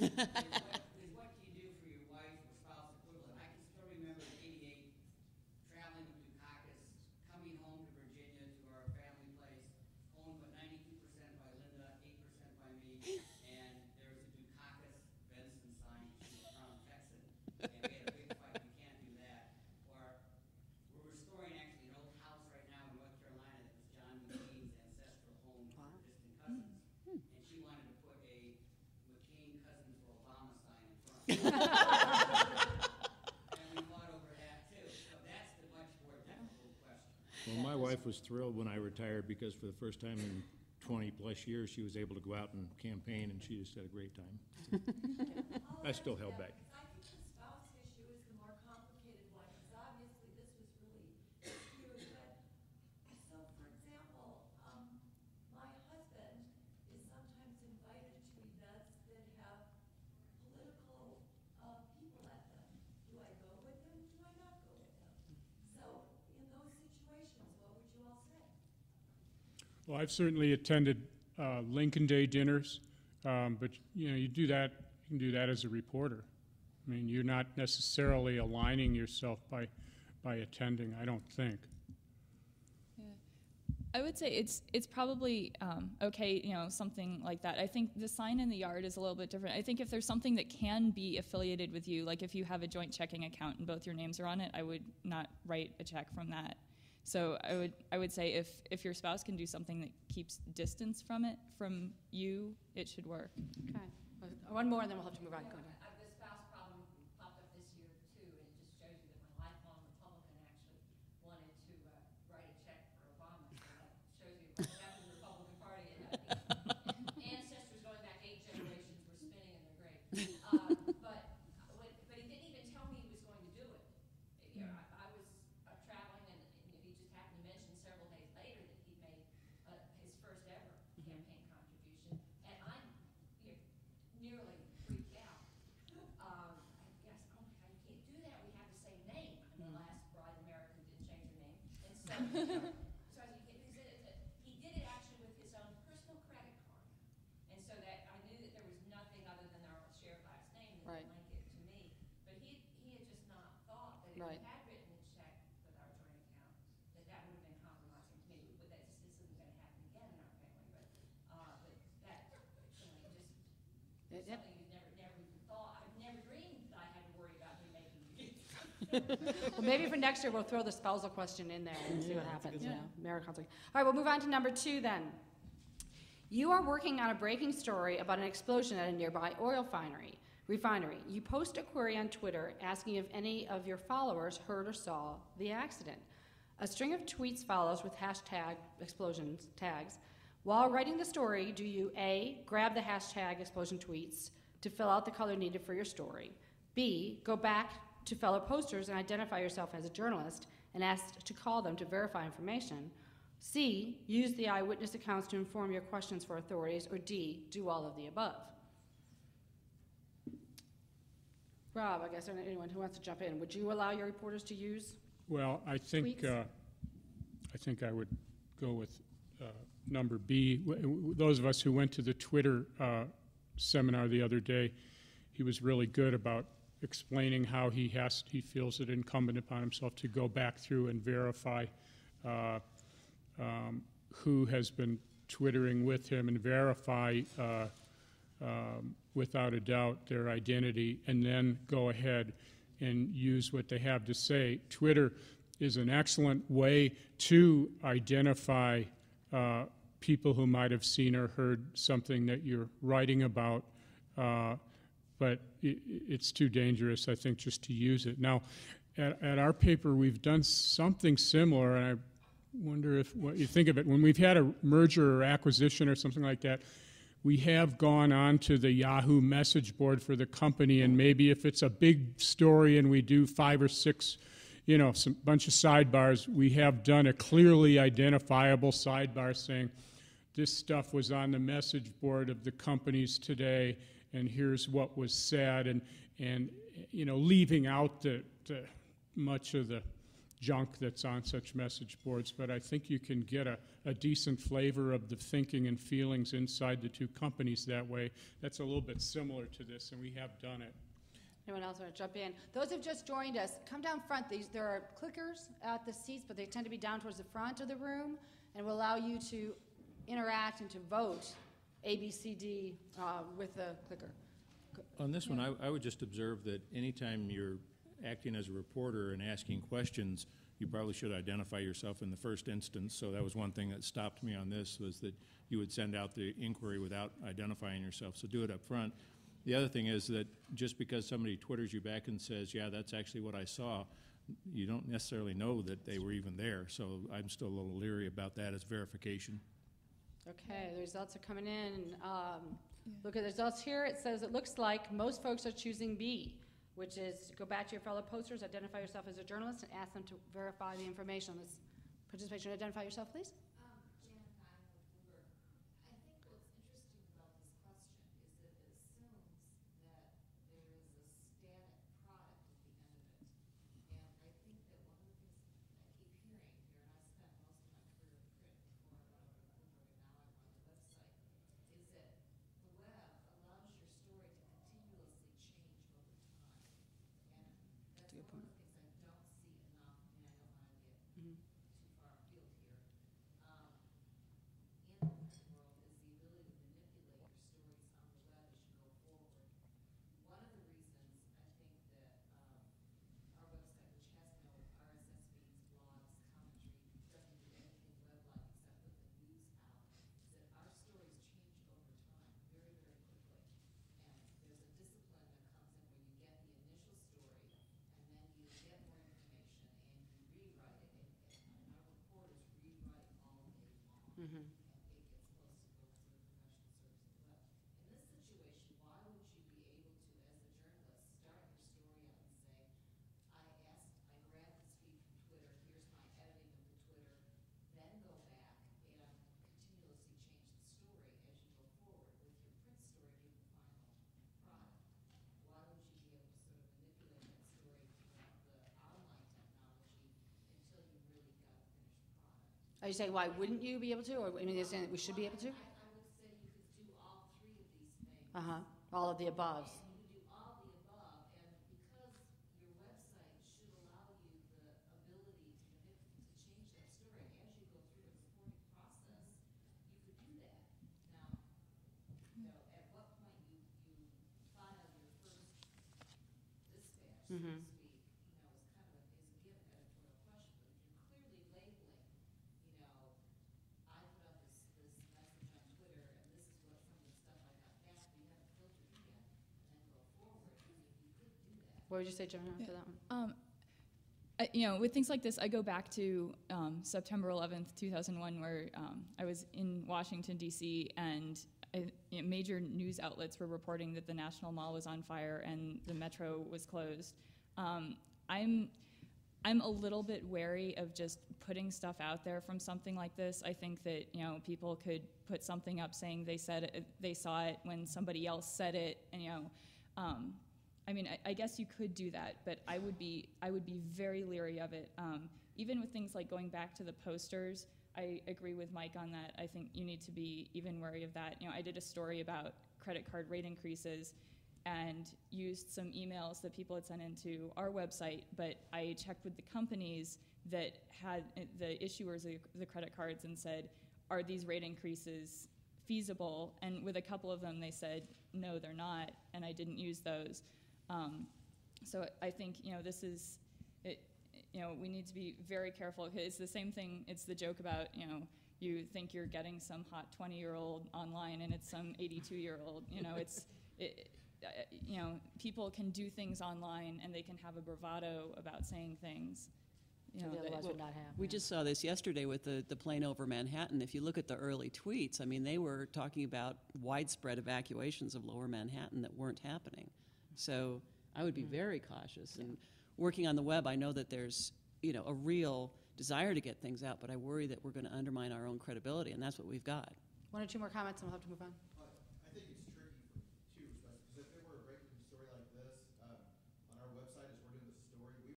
is what do you do for your wife or spouse equivalent? I can still remember in '88 traveling with Dukakis, coming home to Virginia to our family place, owned but 92% by Linda, 8% by me, and there was a Dukakis Benson sign. She was a crown Texan, and we had a big fight. We can't do that. Or we're restoring actually an old house right now in North Carolina that was John McCain's ancestral home for distant cousins, and she wanted to put a McCain cousin for Obama sign in front. And we fought over that too. So that's the much more difficult question. Well, my wife was thrilled when I retired because for the first time in 20-plus years, she was able to go out and campaign, and she just had a great time. I still held back. I think the spouse issue is the more complicated one, because obviously this was really huge. But so, for example, my husband is sometimes invited to events that have political people at them. Do I go with him? Do I not go with him? So, in those situations, what would you all say? Well, I've certainly attended Lincoln Day dinners, but you do that. You can do that as a reporter. I mean, you're not necessarily aligning yourself by attending. I don't think. Yeah. I would say it's probably okay, something like that. I think the sign in the yard is a little bit different. I think if there's something that can be affiliated with you, like if you have a joint checking account and both your names are on it, I would not write a check from that. So I would say if your spouse can do something that keeps distance from you, it should work. Okay. One more, and then we'll have to move on. Go ahead. The spouse problem popped up this year, too, and it just shows you that my lifelong Republican actually wanted to write a check for Obama. So that shows you right after the Republican Party, ancestors going back 8 generations were spinning in their grave. But he didn't even tell me he was going to do it. I was traveling, and he just happened to mention several days later that he made his first ever campaign contribution, and I'm nearly freaked out. Yes, oh my God, you can't do that. We have the same name. I mean, the last bride America didn't change her name, and so he did it actually with his own personal credit card, and so that I knew that there was nothing other than our shared last name that Right. would link it to me. But he had just not thought that if Right. he had written a check with our joint account, that would have been compromising to me. But that just isn't going to happen again in our family. But that certainly just. Yep. Something you've never even thought. I've never dreamed that I had to worry about him making me. Well, maybe for next year we'll throw the spousal question in there and see what happens. Yeah. Marriage conflict. All right, we'll move on to number 2 then. You are working on a breaking story about an explosion at a nearby oil refinery. You post a query on Twitter asking if any of your followers heard or saw the accident. A string of tweets follows with hashtag explosions tags. While writing the story, do you A, grab the hashtag explosion tweets to fill out the color needed for your story, B, go back to fellow posters and identify yourself as a journalist and ask to call them to verify information, C, use the eyewitness accounts to inform your questions for authorities, or D, do all of the above? Rob, I guess, or anyone who wants to jump in, would you allow your reporters to use? Well, I think I would go with number B. Those of us who went to the Twitter seminar the other day, he was really good about explaining how he feels it incumbent upon himself to go back through and verify who has been Twittering with him and verify without a doubt their identity, and then go ahead and use what they have to say. Twitter is an excellent way to identify people who might have seen or heard something that you're writing about, but it's too dangerous, I think, just to use it. Now, at our paper, we've done something similar, and I wonder what you think of it. When we've had a merger or acquisition or something like that, we have gone on to the Yahoo message board for the company, and maybe if it's a big story and we do 5 or 6, some bunch of sidebars, we have done a clearly identifiable sidebar saying, this stuff was on the message board of the companies today, and here's what was said, and leaving out the much of the junk that's on such message boards, but I think you can get a decent flavor of the thinking and feelings inside the two companies that way. That's a little bit similar to this, and we have done it. Anyone else want to jump in? Those who've just joined us, come down front. There are clickers at the seats, but they tend to be down towards the front of the room, and will allow you to interact and to vote A, B, C, D with the clicker. On this one, I would just observe that anytime you're acting as a reporter and asking questions, you probably should identify yourself in the first instance. So that was one thing that stopped me on this, was that you would send out the inquiry without identifying yourself. So do it up front. The other thing is that just because somebody Twitters you back and says, yeah, that's actually what I saw, you don't necessarily know that they were even there. So I'm still a little leery about that as verification. Okay, the results are coming in. Look at the results here. It says it looks like most folks are choosing B, which is go back to your fellow posters, identify yourself as a journalist, and ask them to verify the information on this participation. Identify yourself, please. Janet Guy with Uber. I think what's interesting about this question is that it assumes that there is a static product at the end of it. And I think that one of the things I keep hearing here, and I spent most of my career in print before I went over to Bloomberg, and now I'm on the website, is that the web allows your story to continuously change over time. And that's one of the things I don't see enough, I mean, I don't want to get too far afield here. In the print world is the ability to manipulate your stories on the web as you go forward. One of the reasons I think that our website, which has no RSS feeds, blogs, commentary, doesn't do anything web-like except put the news out, is that our stories change over time very, very quickly. And there's a discipline that comes in where you get the initial story, and then you get more information, and you rewrite it. And our reporters rewrite all day long. And it gets close to going to the professional service of the web. In this situation, why would you be able to, as a journalist, start your story out and say, I grabbed this feed from Twitter, here's my editing of the Twitter, then go back and continuously change the story as you go forward with your print story being the final product. Why would you be able to sort of manipulate that story throughout the online technology until you really got a finished product? Are you saying why wouldn't you be able to, or I mean, you're saying that we should be able to? I would say you could do all three of these things. All of the above. And you could do all the above, and because your website should allow you the ability to change that story as you go through the reporting process, you could do that. Now, at what point you file your first dispatch, so to speak, is kind of is a given editorial question. But if you're clearly labeling, I put up this message on Twitter, and this is what some of the stuff I got back, but you haven't filtered it yet, and then go forward, I mean, you could do that. What would you say, Joanna, after that one? With things like this, I go back to September 11th, 2001, where I was in Washington, D.C., and major news outlets were reporting that the National Mall was on fire and the metro was closed. I'm a little bit wary of just putting stuff out there from something like this. I think that people could put something up saying they saw it when somebody else said it, and I guess you could do that, but I would be very leery of it. Even with things like going back to the posters, I agree with Mike on that. I think you need to be even wary of that. I did a story about credit card rate increases and used some emails that people had sent into our website, but I checked with the companies that had the issuers of the credit cards and said, are these rate increases feasible? And with a couple of them, they said, no, they're not, and I didn't use those. So I think, this is, we need to be very careful. It's the same thing, it's the joke about, you think you're getting some hot 20-year-old online and it's some 82-year-old. People can do things online and they can have a bravado about saying things. That we otherwise would not have. We just saw this yesterday with the plane over Manhattan. If you look at the early tweets, they were talking about widespread evacuations of lower Manhattan that weren't happening. So I would be very cautious. And working on the web, I know that there's a real desire to get things out, but I worry that we're going to undermine our own credibility, and that's what we've got. One or two more comments and we'll have to move on.